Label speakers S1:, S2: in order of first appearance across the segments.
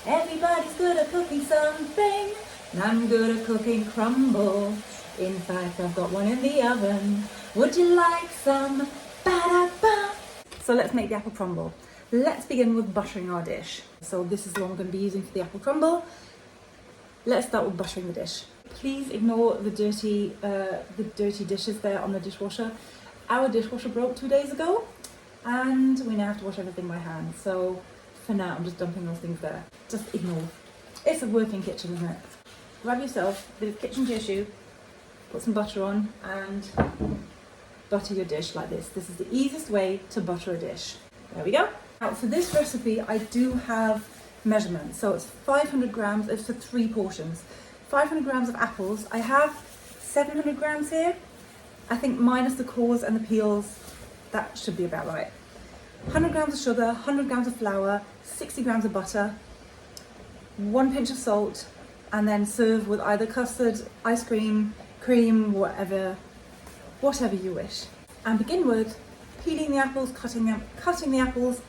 S1: Everybody's good at cooking something, and I'm good at cooking crumble. In fact, I've got one in the oven. Would you like some? Ba-da-ba. So let's make the apple crumble. Let's begin with buttering our dish. So this is the one we're going to be using for the apple crumble. Let's start with buttering the dish. Please ignore the dirty dishes there on the dishwasher. Our dishwasher broke 2 days ago, and we now have to wash everything by hand. So for now, I'm just dumping those things there. Just ignore. It's a working kitchen, isn't it? Grab yourself a bit of kitchen tissue, put some butter on, and butter your dish like this. This is the easiest way to butter a dish. There we go. Now for this recipe, I do have measurements. So it's 500 grams, it's for 3 portions. 500 grams of apples. I have 700 grams here. I think minus the cores and the peels, that should be about right. 100 grams of sugar, 100 grams of flour, 60 grams of butter, 1 pinch of salt, and then serve with either custard, ice cream, cream, whatever you wish. And begin with peeling the apples, cutting the apples,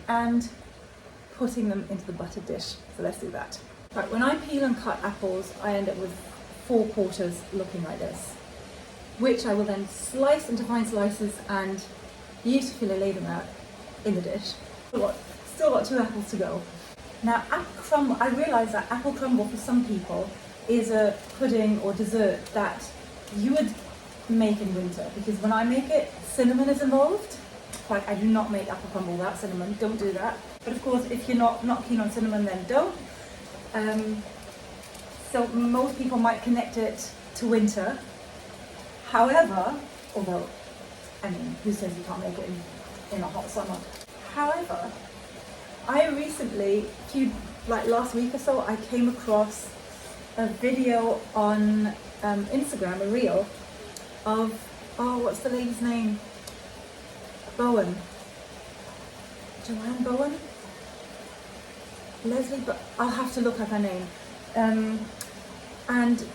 S1: and putting them into the buttered dish. So let's do that. Right, when I peel and cut apples, I end up with 4 quarters looking like this, which I will then slice into fine slices and beautifully lay them out in the dish. Still got 2 apples to go. Now, apple crumble, I realise that apple crumble for some people is a pudding or dessert that you would make in winter, because when I make it, cinnamon is involved. Like, I do not make apple crumble without cinnamon, don't do that. But of course, if you're not keen on cinnamon, then don't. So most people might connect it to winter. However, although, I mean, who says you can't make it in a hot summer? However, I recently, last week or so, I came across a video on Instagram, a reel, of, what's the lady's name? Bowen. Joanne Bowen? Leslie, but I'll have to look up her name. And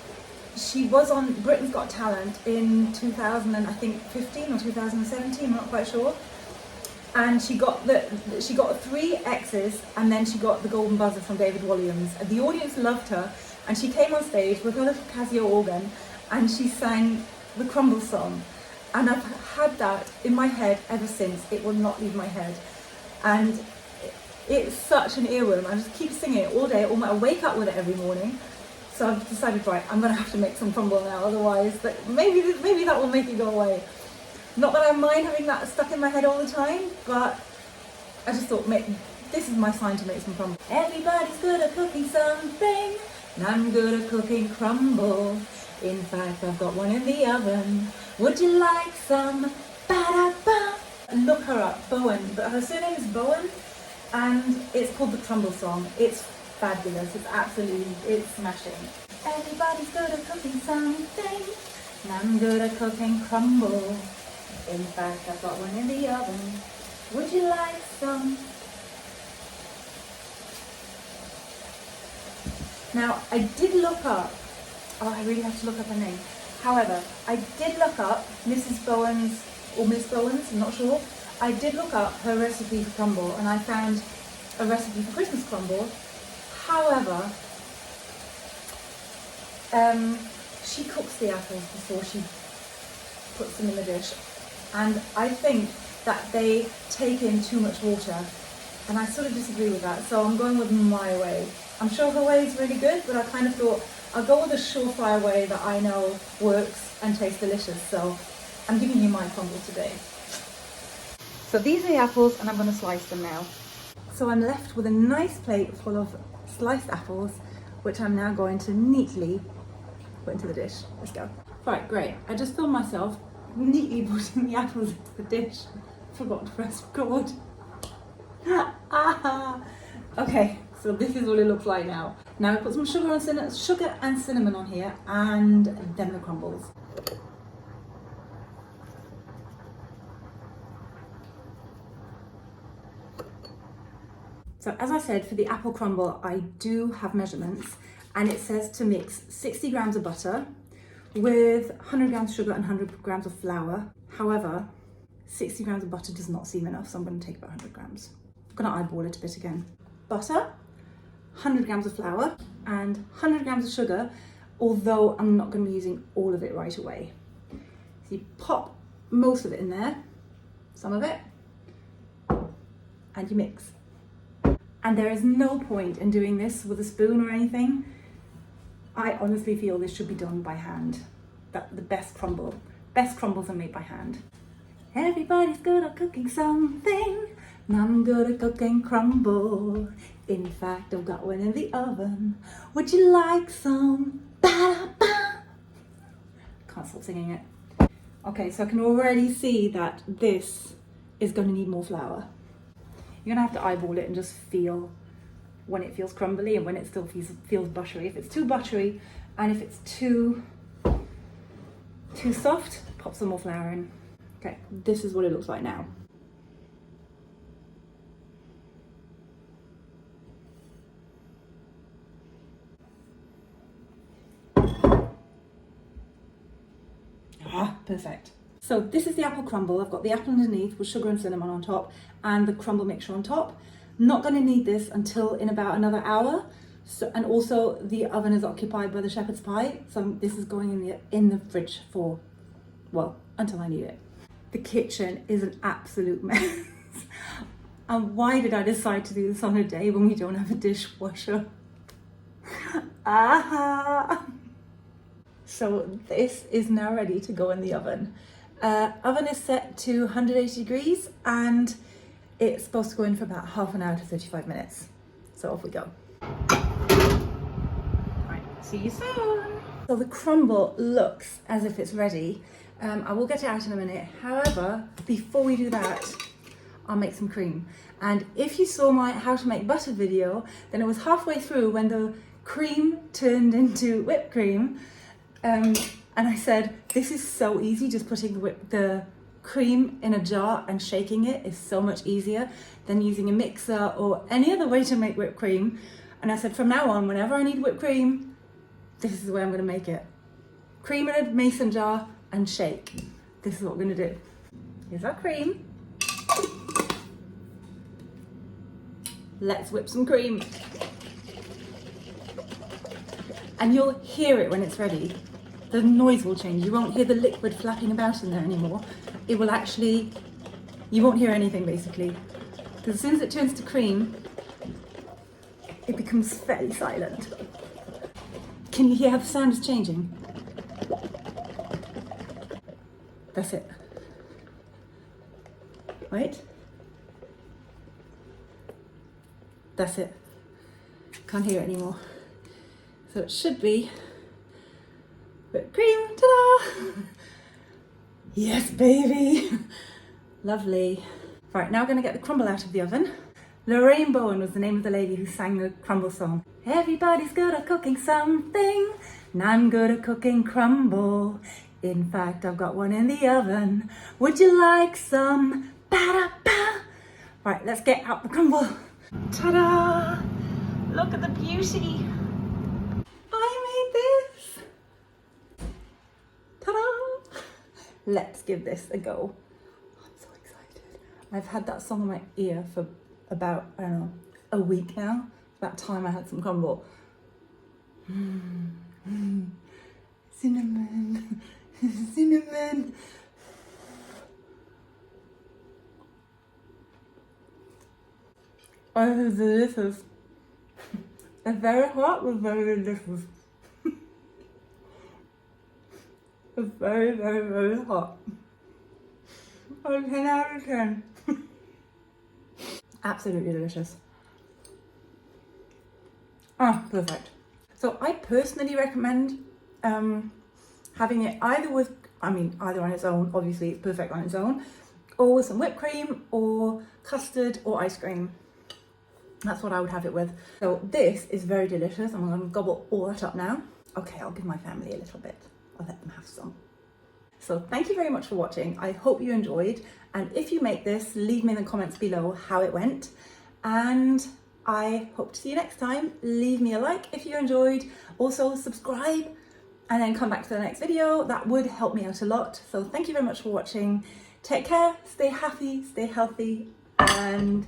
S1: she was on Britain's Got Talent in 2015 or 2017, I'm not quite sure. And she got 3 X's, and then she got the golden buzzer from David Williams. And the audience loved her, and she came on stage with her little Casio organ, and she sang the Crumble Song. And I've had that in my head ever since. It will not leave my head. And it's such an earworm. I just keep singing it all day. I wake up with it every morning. So I've decided, right, I'm going to have to make some crumble now. Otherwise, maybe that will make it go away. Not that I mind having that stuck in my head all the time, but I just thought, this is my sign to make some crumble. Everybody's good at cooking something, and I'm good at cooking crumble. In fact, I've got one in the oven. Would you like some? Ba-da-ba. Look her up, Bowen. But her surname is Bowen, and it's called the Crumble Song. It's fabulous. It's smashing. Everybody's good at cooking something, and I'm good at cooking crumble. In fact, I've got one in the oven. Would you like some? Now, I did look up, I really have to look up her name. However, I did look up Mrs. Bowen's, or Miss Bowen's, I'm not sure. I did look up her recipe for crumble, and I found a recipe for Christmas crumble. However, she cooks the apples before she puts them in the dish. And I think that they take in too much water, and I sort of disagree with that. So I'm going with my way. I'm sure her way is really good, but I kind of thought I'll go with a surefire way that I know works and tastes delicious. So I'm giving you my crumble today. So these are the apples, and I'm going to slice them now. So I'm left with a nice plate full of sliced apples, which I'm now going to neatly put into the dish. Let's go. Right, great. I just filmed myself neatly putting the apples into the dish. Forgot to press record. Okay, so this is what it looks like now. Now I put some sugar and cinnamon on here, and then the crumbles. So as I said, for the apple crumble, I do have measurements, and it says to mix 60 grams of butter with 100 grams of sugar and 100 grams of flour. However, 60 grams of butter does not seem enough, so I'm going to take about 100 grams. I'm going to eyeball it a bit again. Butter, 100 grams of flour and 100 grams of sugar, although I'm not going to be using all of it right away. So you pop most of it in there, some of it, and you mix. And there is no point in doing this with a spoon or anything. I honestly feel this should be done by hand. That the best crumbles are made by hand. Everybody's good at cooking something. I'm good at cooking crumble. In fact, I've got one in the oven. Would you like some? Ba-da-ba. Can't stop singing it. Okay, so I can already see that this is going to need more flour. You're going to have to eyeball it and just feel when it feels crumbly and when it still feels buttery. If it's too buttery and if it's too soft, pop some more flour in. Okay, this is what it looks like now. Ah, perfect. So this is the apple crumble. I've got the apple underneath with sugar and cinnamon on top and the crumble mixture on top. Not going to need this until in about another hour. So, and also the oven is occupied by the shepherd's pie. So this is going in the fridge for, well, until I need it. The kitchen is an absolute mess. And why did I decide to do this on a day when we don't have a dishwasher? Ah! So this is now ready to go in the oven. Oven is set to 180 degrees and it's supposed to go in for about half an hour to 35 minutes. So off we go. Right, see you soon. So the crumble looks as if it's ready. I will get it out in a minute. However, before we do that, I'll make some cream. And if you saw my how to make butter video, then it was halfway through when the cream turned into whipped cream. And I said, this is so easy, just putting the cream in a jar and shaking it is so much easier than using a mixer or any other way to make whipped cream. And I said, from now on, whenever I need whipped cream, this is the way I'm gonna make it. Cream in a mason jar and shake. This is what we're gonna do. Here's our cream. Let's whip some cream. And you'll hear it when it's ready. The noise will change. You won't hear the liquid flapping about in there anymore. It will actually, you won't hear anything basically. Because as soon as it turns to cream, it becomes fairly silent. Can you hear how the sound is changing? That's it. Wait. That's it. Can't hear it anymore. So it should be whipped cream, ta-da! Yes, baby. Lovely. Right, now we're gonna get the crumble out of the oven. Lorraine Bowen was the name of the lady who sang the Crumble Song. Everybody's good at cooking something, and I'm good at cooking crumble. In fact, I've got one in the oven. Would you like some? Ba-da-ba! Right, let's get out the crumble. Ta-da! Look at the beauty. I made this. Ta-da! Let's give this a go. I'm so excited. I've had that song in my ear for about, I don't know, a week now. It's about time I had some crumble. Cinnamon, cinnamon. Oh, this is delicious. It's very hot, but very delicious. It's very, very, very hot. Oh, 10 out of 10. Absolutely delicious. Ah, perfect. So I personally recommend having it either on its own, obviously it's perfect on its own, or with some whipped cream or custard or ice cream. That's what I would have it with. So this is very delicious. I'm gonna gobble all that up now. Okay, I'll give my family a little bit. I'll let them have some. So thank you very much for watching. I hope you enjoyed. And if you make this, leave me in the comments below how it went. And I hope to see you next time. Leave me a like if you enjoyed. Also subscribe and then come back to the next video. That would help me out a lot. So thank you very much for watching. Take care, stay happy, stay healthy, and